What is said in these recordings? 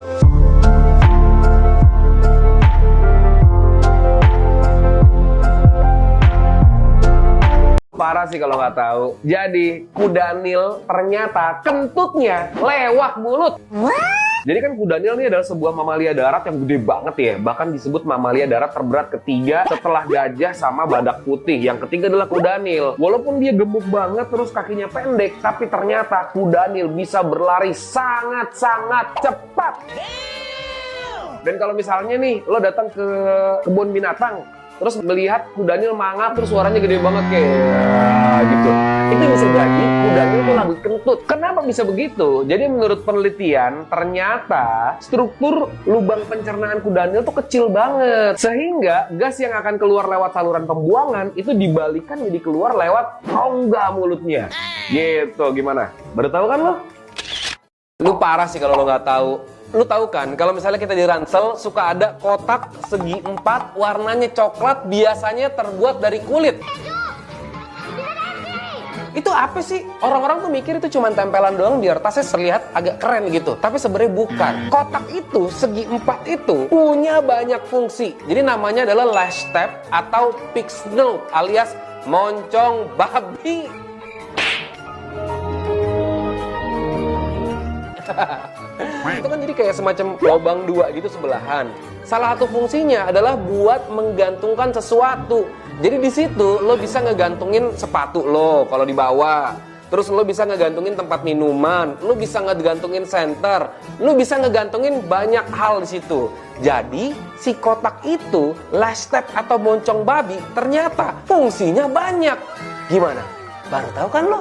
Parah sih kalau nggak tahu. Jadi kudanil ternyata kentutnya lewat mulut. Jadi kan kudanil ini adalah sebuah mamalia darat yang gede banget ya. Bahkan disebut mamalia darat terberat ketiga setelah gajah sama badak putih. Yang ketiga adalah kudanil. Walaupun dia gemuk banget terus kakinya pendek, tapi ternyata kudanil bisa berlari sangat-sangat cepat. Dan kalau misalnya nih lo datang ke kebun binatang, terus melihat kudanil mangap terus suaranya gede banget kayak gitu, itu bisa jadi kudanil itu lagi kentut. Kenapa bisa begitu? Jadi menurut penelitian ternyata struktur lubang pencernaan kudanil itu kecil banget, sehingga gas yang akan keluar lewat saluran pembuangan itu dibalikan jadi keluar lewat rongga mulutnya gitu. Gimana? Baru tahu kan lo? Lu parah sih kalau lo nggak tahu. Lu tahu kan, kalau misalnya kita di ransel suka ada kotak segi 4 warnanya coklat, biasanya terbuat dari kulit. Itu apa sih? Orang-orang tuh mikir itu cuma tempelan doang biar tasnya terlihat agak keren gitu. Tapi sebenarnya bukan. Kotak itu, segi 4 itu punya banyak fungsi. Jadi namanya adalah lash tab atau pig's nose alias moncong babi. Itu kan jadi kayak semacam lubang dua gitu sebelahan. Salah satu fungsinya adalah buat menggantungkan sesuatu. Jadi di situ lo bisa ngegantungin sepatu lo kalau dibawa. Terus lo bisa ngegantungin tempat minuman, lo bisa ngegantungin senter, lo bisa ngegantungin banyak hal di situ. Jadi si kotak itu, lash tab atau moncong babi, ternyata fungsinya banyak. Gimana? Baru tahu kan lo?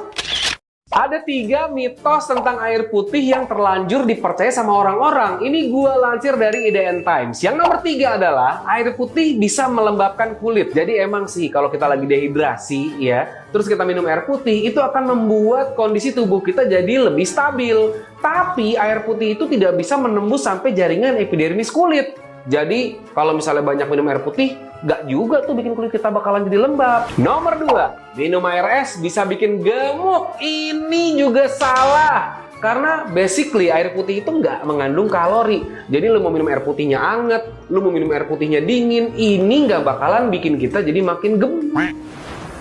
Ada 3 mitos tentang air putih yang terlanjur dipercaya sama orang-orang. Ini gua lansir dari IDN Times. Yang nomor 3 adalah air putih bisa melembabkan kulit. Jadi emang sih kalau kita lagi dehidrasi ya, terus kita minum air putih, itu akan membuat kondisi tubuh kita jadi lebih stabil. Tapi air putih itu tidak bisa menembus sampai jaringan epidermis kulit. Jadi kalau misalnya banyak minum air putih, nggak juga tuh bikin kulit kita bakalan jadi lembab. Nomor 2, minum air es bisa bikin gemuk. Ini juga salah. Karena basically air putih itu nggak mengandung kalori. Jadi lu mau minum air putihnya anget, lu mau minum air putihnya dingin, ini nggak bakalan bikin kita jadi makin gemuk.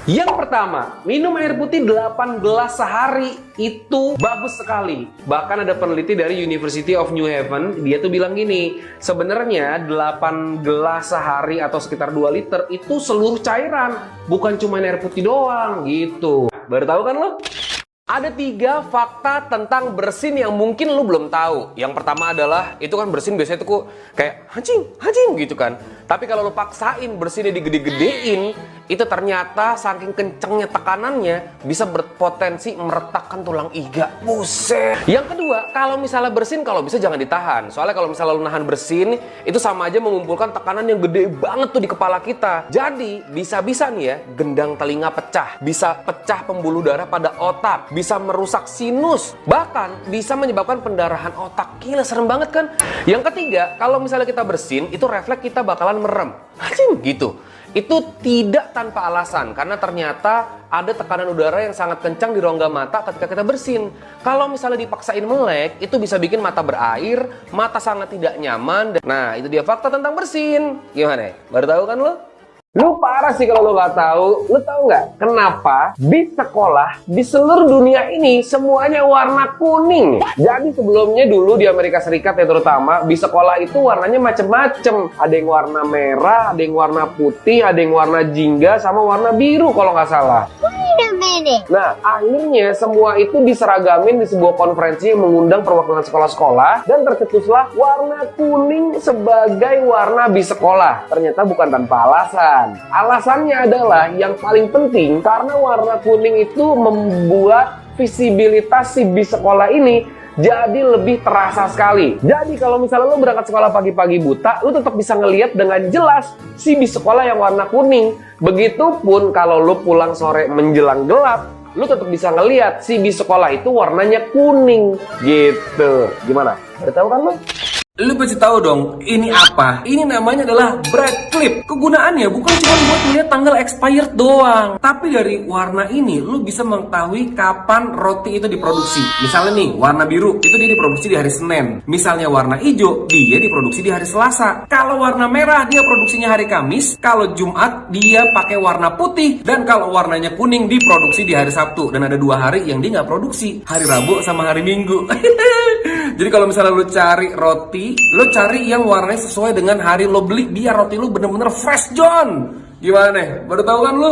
Yang pertama, minum air putih 8 gelas sehari itu bagus sekali. Bahkan ada peneliti dari University of New Haven, dia tuh bilang gini, sebenarnya 8 gelas sehari atau sekitar 2 liter itu seluruh cairan, bukan cuma air putih doang gitu. Baru tahu kan lo? Ada 3 fakta tentang bersin yang mungkin lu belum tahu. Yang pertama adalah, itu kan bersin biasanya tuh kayak hancing gitu kan. Tapi kalau lu paksain bersinnya digede-gedein, itu ternyata saking kencengnya tekanannya bisa berpotensi meretakkan tulang iga. Buset. Yang kedua, kalau misalnya bersin, kalau bisa jangan ditahan. Soalnya kalau misalnya lu nahan bersin, itu sama aja mengumpulkan tekanan yang gede banget tuh di kepala kita. Jadi, bisa-bisa nih ya, gendang telinga pecah. Bisa pecah pembuluh darah pada otak. Bisa merusak sinus, bahkan bisa menyebabkan pendarahan otak. Gila, serem banget kan? Yang ketiga, kalau misalnya kita bersin, itu refleks kita bakalan merem. Gitu. Itu tidak tanpa alasan, karena ternyata ada tekanan udara yang sangat kencang di rongga mata ketika kita bersin. Kalau misalnya dipaksain melek, itu bisa bikin mata berair, mata sangat tidak nyaman. Nah, itu dia fakta tentang bersin. Gimana? Baru tahu kan lo? Lu parah sih kalau lu nggak tahu. Lu tahu nggak kenapa di sekolah di seluruh dunia ini semuanya warna kuning? Jadi sebelumnya dulu di Amerika Serikat ya terutama, di sekolah itu warnanya macem-macem. Ada yang warna merah, ada yang warna putih, ada yang warna jingga, sama warna biru kalau nggak salah. Nah, akhirnya semua itu diseragamin di sebuah konferensi yang mengundang perwakilan sekolah-sekolah, dan tercetuslah warna kuning sebagai warna bis sekolah. Ternyata bukan tanpa alasan. Alasannya adalah yang paling penting karena warna kuning itu membuat visibilitas si bis sekolah ini jadi lebih terasa sekali. Jadi kalau misalnya lo berangkat sekolah pagi-pagi buta, lo tetap bisa ngelihat dengan jelas si bis sekolah yang warna kuning. Begitupun kalau lo pulang sore menjelang gelap, lo tetap bisa ngelihat si bis sekolah itu warnanya kuning. Gitu. Gimana? Udah tahu kan lo? Lu pasti tahu dong, ini apa? Ini namanya adalah bright clip. Kegunaannya bukan cuma buat melihat tanggal expired doang, tapi dari warna ini lu bisa mengetahui kapan roti itu diproduksi. Misalnya nih, warna biru itu dia diproduksi di hari Senin. Misalnya warna hijau, dia diproduksi di hari Selasa. Kalau warna merah, dia produksinya hari Kamis. Kalau Jumat, dia pakai warna putih. Dan kalau warnanya kuning, diproduksi di hari Sabtu. Dan ada 2 hari yang dia nggak produksi, hari Rabu sama hari Minggu. Jadi kalau misalnya lu cari roti, lu cari yang warnanya sesuai dengan hari lo beli, biar roti lu bener-bener fresh John. Gimana nih? Baru tahu kan lu?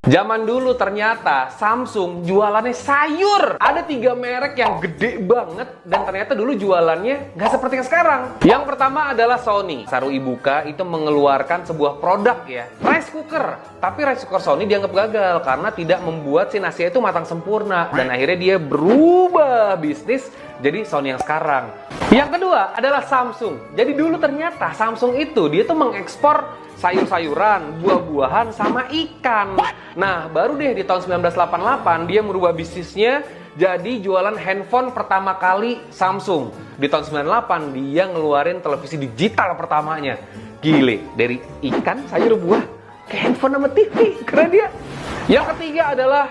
Zaman dulu ternyata Samsung jualannya sayur. Ada 3 merek yang gede banget dan ternyata dulu jualannya nggak seperti yang sekarang. Yang pertama adalah Sony. Saru Ibuka itu mengeluarkan sebuah produk ya, rice cooker. Tapi rice cooker Sony dianggap gagal karena tidak membuat si nasi itu matang sempurna. Dan akhirnya dia berubah bisnis jadi Sony yang sekarang. Yang kedua adalah Samsung. Jadi dulu ternyata Samsung itu dia tuh mengekspor sayur-sayuran, buah-buahan, sama ikan. Nah, baru deh di tahun 1988 dia merubah bisnisnya jadi jualan handphone pertama kali Samsung. Di tahun 98 dia ngeluarin televisi digital pertamanya. Gile, dari ikan, sayur, buah, ke handphone sama TV. Keren dia. Yang ketiga adalah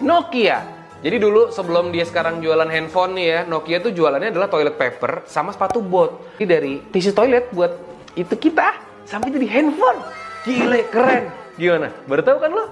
Nokia. Jadi dulu sebelum dia sekarang jualan handphone nih ya, Nokia tuh jualannya adalah toilet paper sama sepatu bot. Ini dari tisu toilet buat itu kita sampai jadi handphone. Gile, keren. Gimana? Baru tahu kan lo?